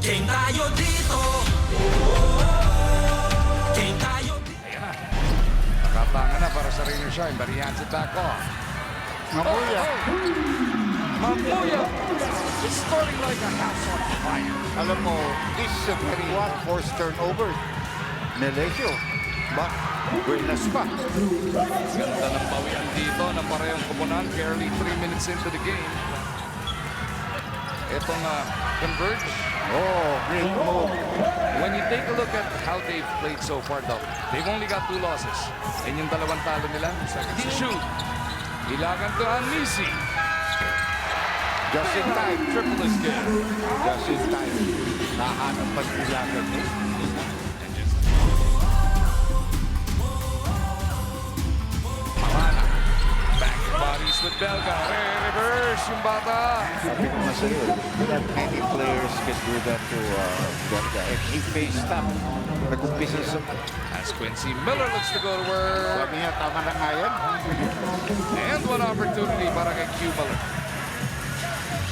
Game tayo dito. Game tayo dito. Ayan na. Nakatangan na para sa Rainier Shine, but he hands it back off. Mamuya. Mamuya is starting like a house on fire. Alam mo, this is a very forced turnover. Melesio. But, buenas pa. Ganda ng bawian dito na parehong kupunan. Barely 3 minutes into the game. Itong Converge. Oh, great move. When you take a look at how they've played so far, though, they've only got 2 losses. And yung dalawang talo nila, he shoot. Ilagan to Anisi. Just in time. Triple is good. Just in time. Nahanap pa nilagan mo. Mamana. Back bodies with Belga. Reverse yung bata. Sabi ko nga sa'yo, not many players can do that to Belga. And he faced up. Nag-umpisa sa... As Quincy Miller looks to go to work. Sabi niya, tama na nga yan. And one opportunity para kay Q Miller.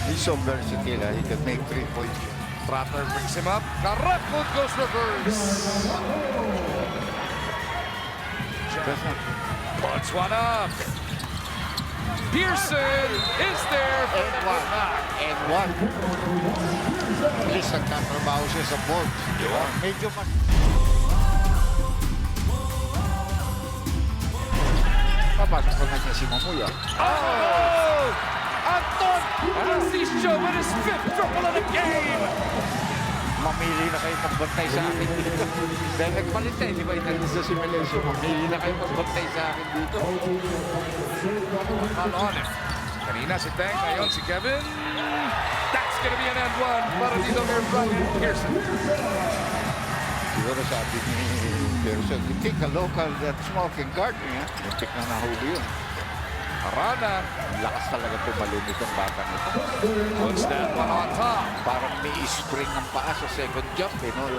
He's so versatile. He can make 3 points. Trotter brings him up. Caracol goes reverse. Puts one up. Pearson is there for the putback. And one. Please, nagtatrabaho siya sa board. Medyo mas... Papasok ko na niya si Mamuya. Oh! Anton Anasisio with his 5th triple of the game. Mamili na kayo magbantay sa akin dito. Dahil nagpalit na, di ba? Inalisa si Melesio. Mamili na kayo magbantay sa akin dito. On it. Kanina si Tang, ngayon si Kevin. That's gonna be an end one para dito kay Brian Pearson. Siguro sabi ni Pearson, you think a local that smoking garden, ha? Muntik na nahuli yun. Arana Lakas talaga tumalun itong batang ito. puts that one on top. Parang may spring ng paa sa second jump, eh, no?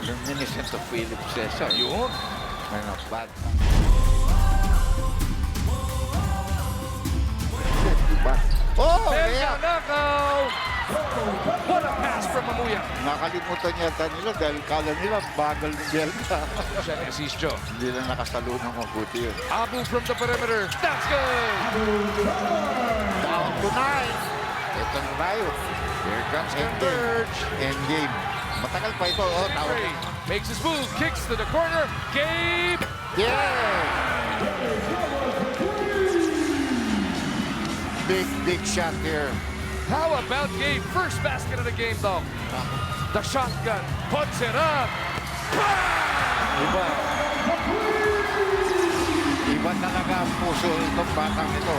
Reminiscent of Philip Cesar. Yun. Ano, bad. Diba? Oh, Belga yeah! nakaw. What a pass from Mamuya. Nakalimutan yata nila dahil kala nila bagal ng Belga. Siya ni Asisio. Hindi na nakasalo ng mabuti yun. Abu from the perimeter. That's good. Down to 9. Ito na tayo. Here comes Converge. Endgame. Matagal pa ito. Oh, tawag. Ray makes his move, kicks to the corner. Gabe. Yeah! Big shot here. How about Gabe? First basket of the game, though. The shotgun puts it up. Bang! Iba talaga ang puso itong batang ito.